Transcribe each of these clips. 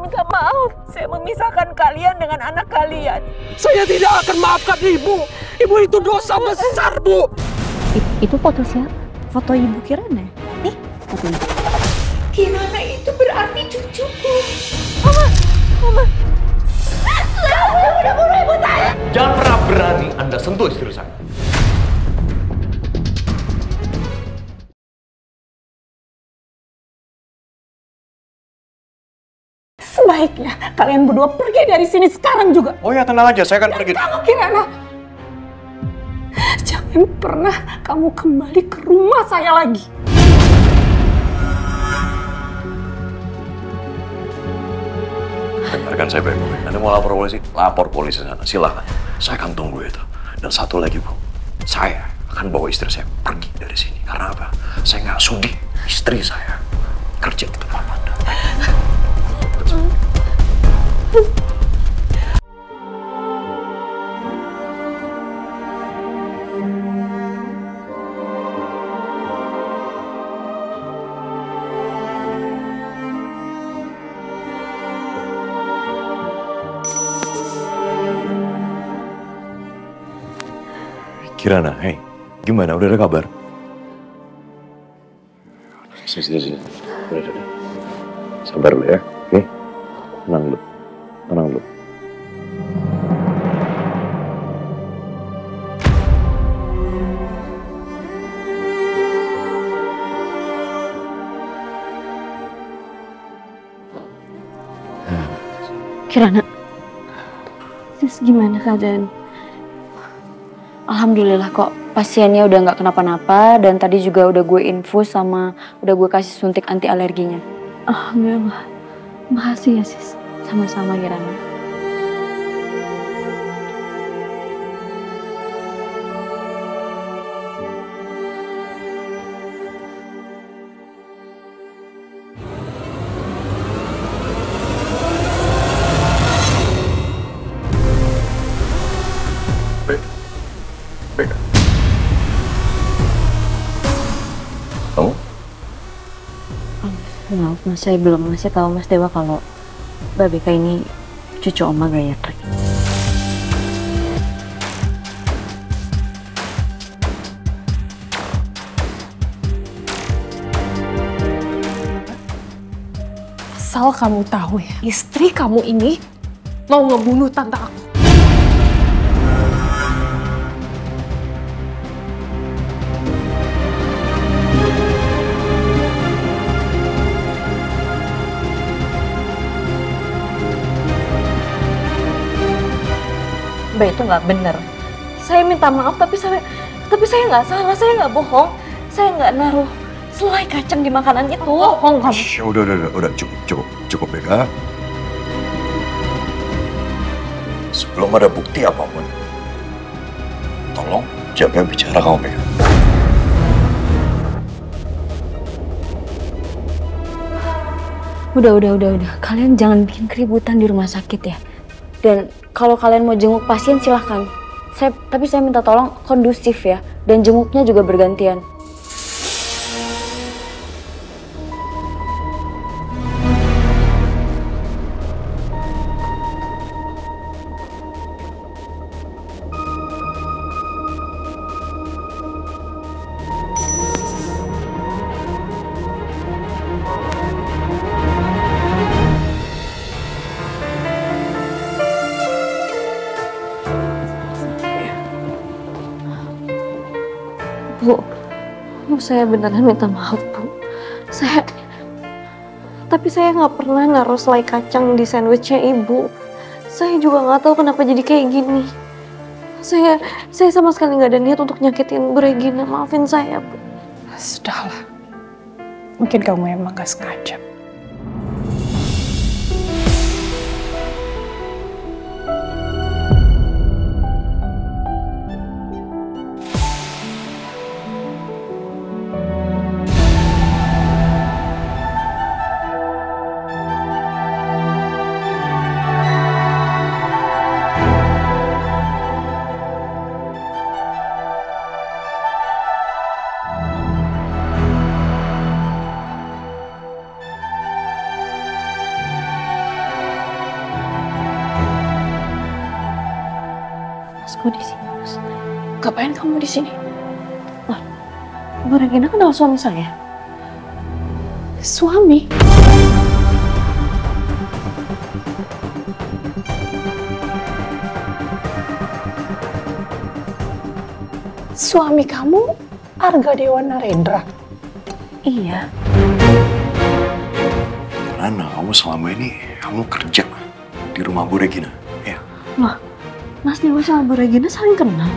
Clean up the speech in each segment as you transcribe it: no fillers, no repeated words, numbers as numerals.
minta maaf. Saya memisahkan kalian dengan anak kalian. Saya tidak akan maafkan ibu. Ibu itu dosa besar, Bu. Itu foto siapa? Foto Ibu Kirana? Nih, foto ibu. Kirana itu berarti cucuku. Mama. Udah bunuh ibu saya. Jangan pernah berani Anda sentuh istri saya. Sebaiknya kalian berdua pergi dari sini sekarang juga. Oh ya, tenang aja, saya akan pergi. Kamu Kirana, jangan pernah kamu kembali ke rumah saya lagi. Dengarkan saya baik-baik. Anda mau lapor polisi? Lapor polisi sana, silahkan. Saya akan tunggu itu. Dan satu lagi, Bu, saya akan bawa istri saya pergi dari sini. Karena apa? Saya nggak sudi istri saya kerja di tempat Anda. Kirana, hei, gimana? Udah ada kabar? Sini. Udah. Sabar dulu ya, oke? Tenang dulu. Kirana, sis gimana keadaan? Alhamdulillah kok pasiennya udah nggak kenapa-napa dan tadi juga udah gue infus sama udah gue kasih suntik anti alerginya. Alhamdulillah, makasih ya sis. Sama-sama Kirana. Baik. Kamu? Maaf mas, saya belum ngasih tahu Mas Dewa kalau Mbak Beka ini cucu Oma Gayatri. Asal kamu tahu ya, istri kamu ini mau ngebunuh tante aku. Mbak itu nggak bener. Saya minta maaf tapi saya nggak salah, saya nggak bohong, saya nggak naruh selai kacang di makanan itu. Bohong kamu. Shh, udah cukup Beka. Sebelum ada bukti apapun, tolong jaga bicara kamu Beka. Udah. Kalian jangan bikin keributan di rumah sakit ya. Dan kalau kalian mau jenguk pasien silahkan. Tapi saya minta tolong kondusif ya. Dan jenguknya juga bergantian. Bu, saya beneran minta maaf, Bu. Tapi saya nggak pernah naruh selai kacang di sandwichnya Ibu. Saya juga nggak tahu kenapa jadi kayak gini. Saya sama sekali nggak ada niat untuk nyakitin Bu Regina. Maafin saya, Bu. Sudahlah. Mungkin kamu emang gak sengaja. aku di sini, Mas. Ngapain kamu di sini? Bu Regina kenal suami saya? Suami? Suami kamu Arga Dewa Narendra? Iya. Karena kamu selama ini kamu kerja di rumah Bu Regina, ya? Loh, Mas Dewa sama Bu Regina saling kenal?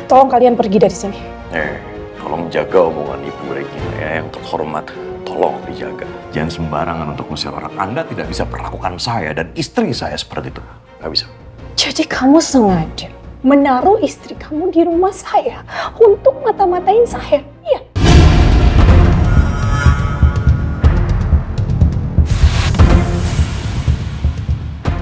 Tolong kalian pergi dari sini. Tolong jaga omongan Ibu Regina ya, yang terhormat. Tolong dijaga. Jangan sembarangan untuk ngusir orang. Anda tidak bisa perlakukan saya dan istri saya seperti itu. Nggak bisa. Jadi kamu sengaja menaruh istri kamu di rumah saya untuk mata-matain saya, iya?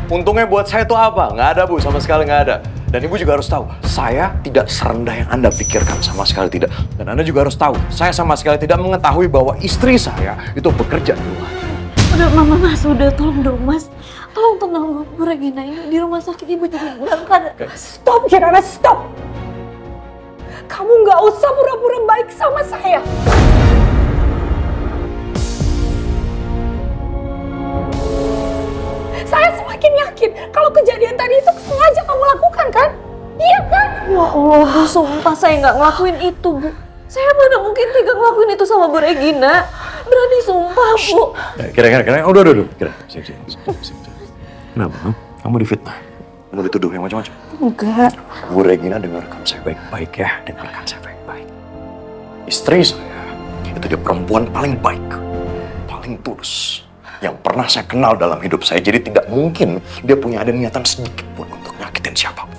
Untungnya buat saya itu apa? Nggak ada, Bu. Sama sekali nggak ada. Dan Ibu juga harus tahu, saya tidak serendah yang Anda pikirkan, sama sekali tidak. Dan Anda juga harus tahu, saya sama sekali tidak mengetahui bahwa istri saya itu bekerja di rumah. Udah, Mama, Mas, udah, tolong dong, Mas. Tolong tenang Bu Regina, ini di rumah sakit Ibu jadi dalam keadaan. Stop, Kirana, stop! Kamu nggak usah pura-pura baik sama saya. Saya semakin yakin kalau kejadian tadi itu sengaja kamu lakukan, kan? Iya kan? Ya Allah, Bu, sumpah saya nggak ngelakuin itu, Bu. Saya mana mungkin tega ngelakuin itu sama Bu Regina. Berani sumpah, Bu. Kira-kira, udah. Sip. Kenapa? Kamu difitnah? Kamu dituduh yang macam-macam? Enggak. Bu Regina, dengarkan saya baik-baik ya. Dengarkan saya baik-baik. Istri saya, itu dia perempuan paling baik. Paling tulus. Yang pernah saya kenal dalam hidup saya. Jadi tidak mungkin dia punya ada niatan sedikit pun untuk nyakitin siapapun.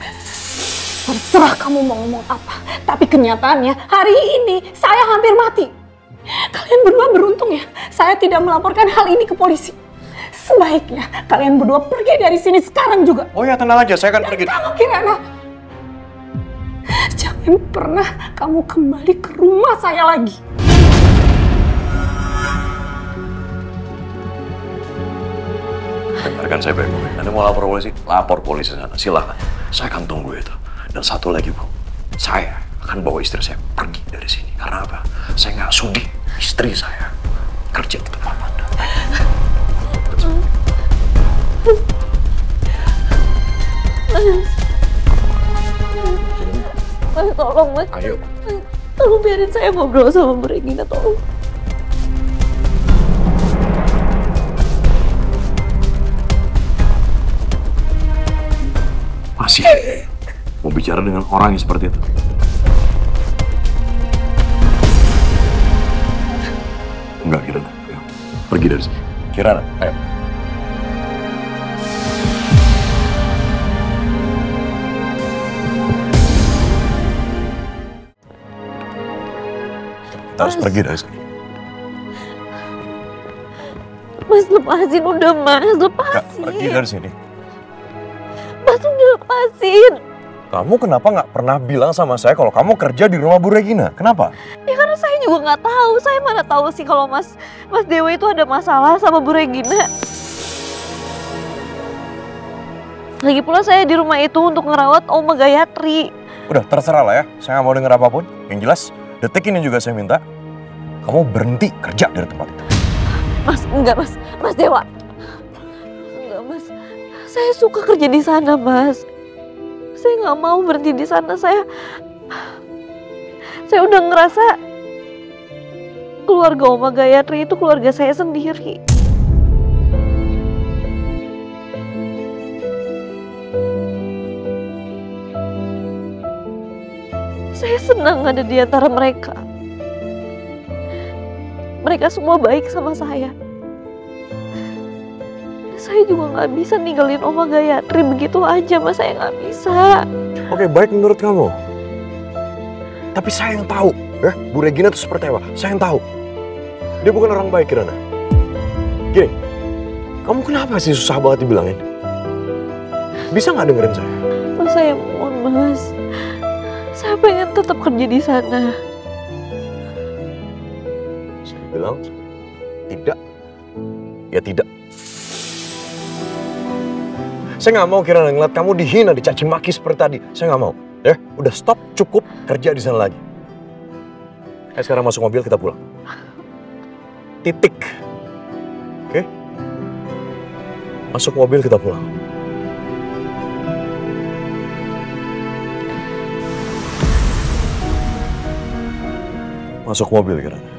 Terserah kamu mau ngomong apa. Tapi kenyataannya hari ini saya hampir mati. Kalian berdua beruntung ya. Saya tidak melaporkan hal ini ke polisi. Sebaiknya kalian berdua pergi dari sini sekarang juga. Oh ya, tenang aja. Saya akan pergi. Kamu Kirana, jangan pernah kamu kembali ke rumah saya lagi. Dengarkan saya baik-baik. Anda mau lapor polisi? Lapor polisi sana. Silahkan. Saya akan tunggu itu. Dan satu lagi, Bu. Saya akan bawa istri saya pergi dari sini. Karena apa? Saya nggak sudi istri saya kerja di tempat Anda. Mas, tolong, Mas. Ayo. Tolong biarin saya ngobrol sama Bu Regina, tolong. Masih mau bicara dengan orang yang seperti itu? Enggak, Kirana. Ayo. Pergi dari sini. Kirana, ayo. Kita harus pergi dari sini. Mas, lepasin udah, Mas. Lepasin. Enggak, pergi dari sini. Mas, udah lepasin. Kamu kenapa nggak pernah bilang sama saya kalau kamu kerja di rumah Bu Regina? Kenapa? Ya karena saya juga nggak tahu. Saya mana tahu sih kalau Mas Dewa itu ada masalah sama Bu Regina. Lagi pula saya di rumah itu untuk ngerawat Oma Gayatri. Udah, terserah lah ya. Saya nggak mau denger apapun. Yang jelas, detik ini juga saya minta kamu berhenti kerja dari tempat itu. Mas, enggak, Mas. Mas Dewa. Enggak, Mas. Saya suka kerja di sana, Mas. Saya nggak mau berhenti di sana. Saya udah ngerasa keluarga Oma Gayatri itu keluarga saya sendiri. Saya senang ada di antara mereka. Mereka semua baik sama saya. Saya juga nggak bisa ninggalin Oma Gayatri begitu aja, Mas. Saya nggak bisa. Oke, baik menurut kamu. Tapi saya yang tahu, ya, Bu Regina itu seperti apa. Saya yang tahu. Dia bukan orang baik, Kirana. Gini, kamu kenapa sih susah banget dibilangin? Bisa nggak dengerin saya? Mas, saya mohon, Mas. Saya pengen tetap kerja di sana. Saya bilang, tidak. Ya tidak. Saya nggak mau Kirana ngeliat kamu dihina, dicaci maki seperti tadi. Saya nggak mau. Ya, udah stop, cukup kerja di sana lagi. Ayo sekarang masuk mobil, kita pulang. Titik. Oke? Masuk mobil, kita pulang. Masuk mobil, Kirana.